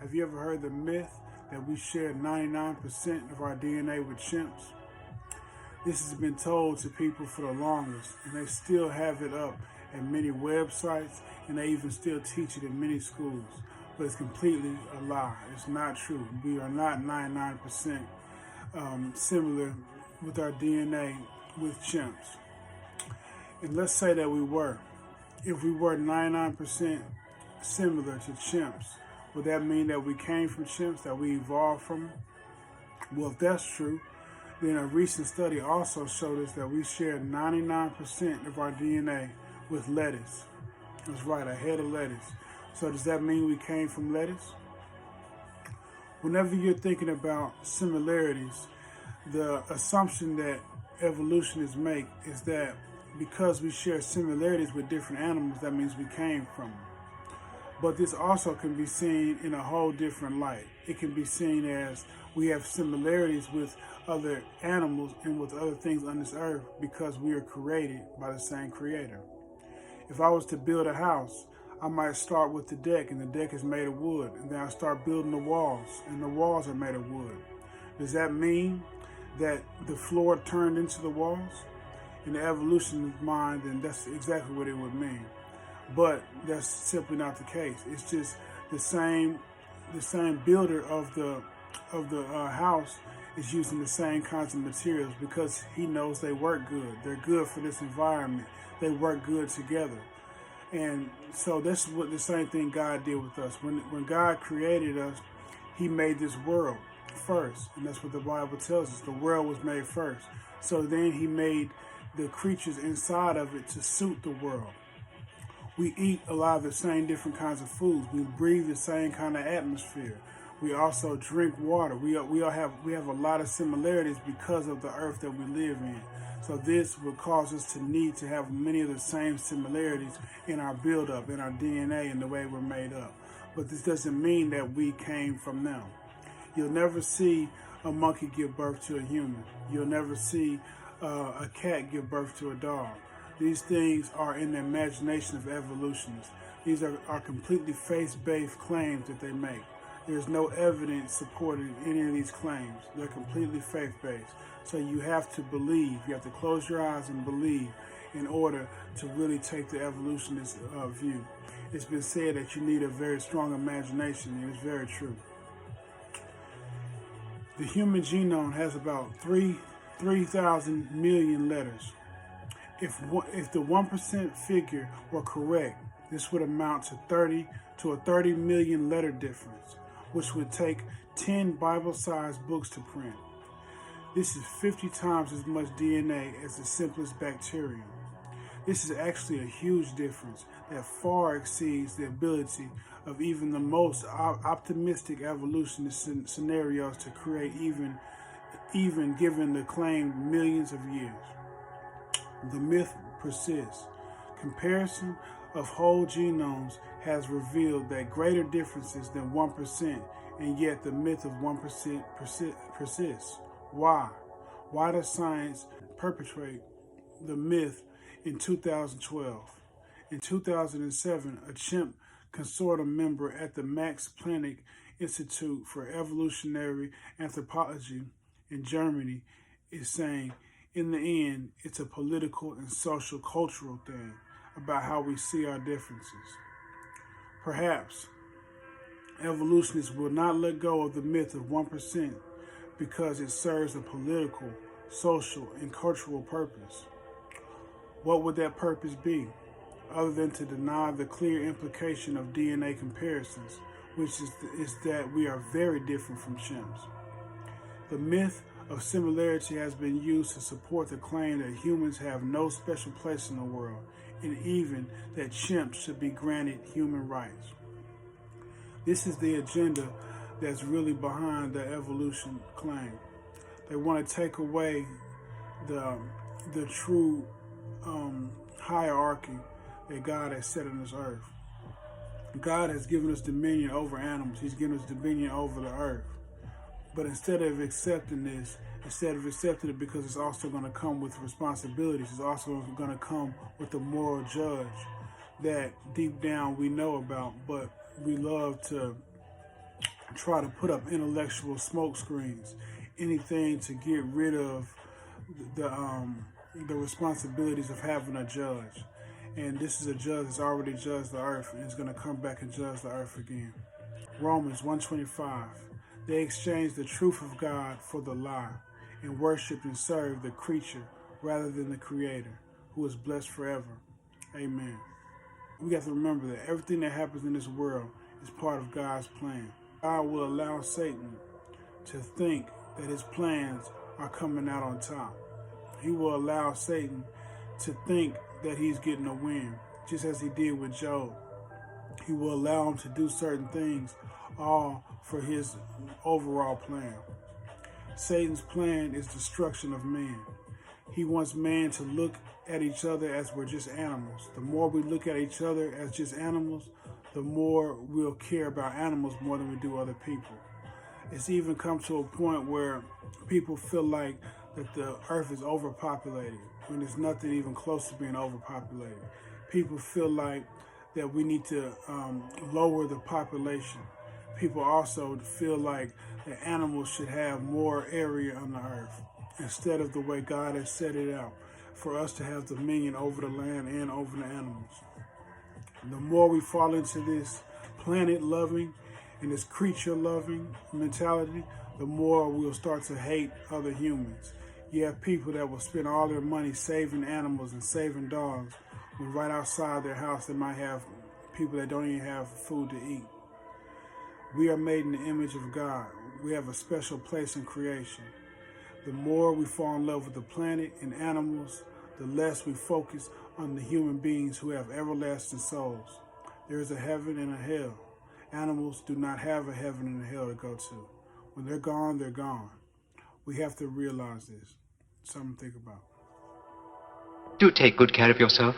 Have you ever heard the myth that we share 99% of our DNA with chimps? This has been told to people for the longest, and they still have it up at many websites, and they even still teach it in many schools. But it's completely a lie. It's not true. We are not 99% similar with our DNA with chimps. And let's say that we were. If we were 99% similar to chimps, would that mean that we came from chimps, that we evolved from them? Well, if that's true, then a recent study also showed us that we share 99% of our DNA with lettuce. That's right, a head of lettuce. So does that mean we came from lettuce? Whenever you're thinking about similarities, the assumption that evolutionists make is that because we share similarities with different animals, that means we came from them. But this also can be seen in a whole different light. It can be seen as we have similarities with other animals and with other things on this earth because we are created by the same creator. If I was to build a house, I might start with the deck, and the deck is made of wood, and then I start building the walls, and the walls are made of wood. Does that mean that the floor turned into the walls? In the evolutionist mind, then that's exactly what it would mean. But that's simply not the case. It's just the same builder of the house is using the same kinds of materials because he knows they work good. They're good for this environment. They work good together. And so that's what the same thing God did with us. When God created us, he made this world first. And that's what the Bible tells us. The world was made first. So then he made the creatures inside of it to suit the world. We eat a lot of the same different kinds of foods. We breathe the same kind of atmosphere. We also drink water. We have a lot of similarities because of the earth that we live in. So this will cause us to need to have many of the same similarities in our buildup, in our DNA, and the way we're made up. But this doesn't mean that we came from them. You'll never see a monkey give birth to a human. You'll never see a cat give birth to a dog. These things are in the imagination of evolutionists. These are completely faith-based claims that they make. There's no evidence supporting any of these claims. They're completely faith-based. So you have to believe. You have to close your eyes and believe in order to really take the evolutionist view. It's been said that you need a very strong imagination, and it's very true. The human genome has about 3,000 million letters. If the 1% figure were correct, this would amount to a 30 million letter difference, which would take 10 Bible-sized books to print. This is 50 times as much DNA as the simplest bacterium. This is actually a huge difference that far exceeds the ability of even the most optimistic evolutionist scenarios to create, even given the claimed millions of years. The myth persists. Comparison of whole genomes has revealed that greater differences than 1%, and yet the myth of 1% persists. Why? Why does science perpetrate the myth in 2012? In 2007, a chimp consortium member at the Max Planck Institute for Evolutionary Anthropology in Germany is saying, in the end, it's a political and social cultural thing about how we see our differences. Perhaps evolutionists will not let go of the myth of 1% because it serves a political, social, and cultural purpose. What would that purpose be, other than to deny the clear implication of DNA comparisons, which is that we are very different from chimps? The myth of similarity has been used to support the claim that humans have no special place in the world, and even that chimps should be granted human rights. This is the agenda that's really behind the evolution claim. They want to take away the true hierarchy that God has set on this earth. God has given us dominion over animals. He's given us dominion over the earth. But instead of accepting it because it's also going to come with responsibilities, it's also going to come with a moral judge that deep down we know about, but we love to try to put up intellectual smoke screens, anything to get rid of the responsibilities of having a judge. And this is a judge that's already judged the earth and is going to come back and judge the earth again. Romans 1:25. They exchanged the truth of God for the lie and worshiped and served the creature rather than the Creator, who is blessed forever. Amen. We have to remember that everything that happens in this world is part of God's plan. God will allow Satan to think that his plans are coming out on top. He will allow Satan to think that he's getting a win, just as he did with Job. He will allow him to do certain things, all for his overall plan. Satan's plan is destruction of man. He wants man to look at each other as we're just animals. The more we look at each other as just animals, the more we'll care about animals more than we do other people. It's even come to a point where people feel like that the earth is overpopulated when there's nothing even close to being overpopulated. People feel like that we need to lower the population. People also feel like that animals should have more area on the earth instead of the way God has set it out for us to have dominion over the land and over the animals. The more we fall into this planet loving and this creature loving mentality, the more we'll start to hate other humans. You have people that will spend all their money saving animals and saving dogs when right outside their house they might have people that don't even have food to eat. We are made in the image of God. We have a special place in creation. The more we fall in love with the planet and animals, the less we focus on the human beings who have everlasting souls. There is a heaven and a hell. Animals do not have a heaven and a hell to go to. When they're gone, they're gone. We have to realize this. Something to think about. Do take good care of yourself.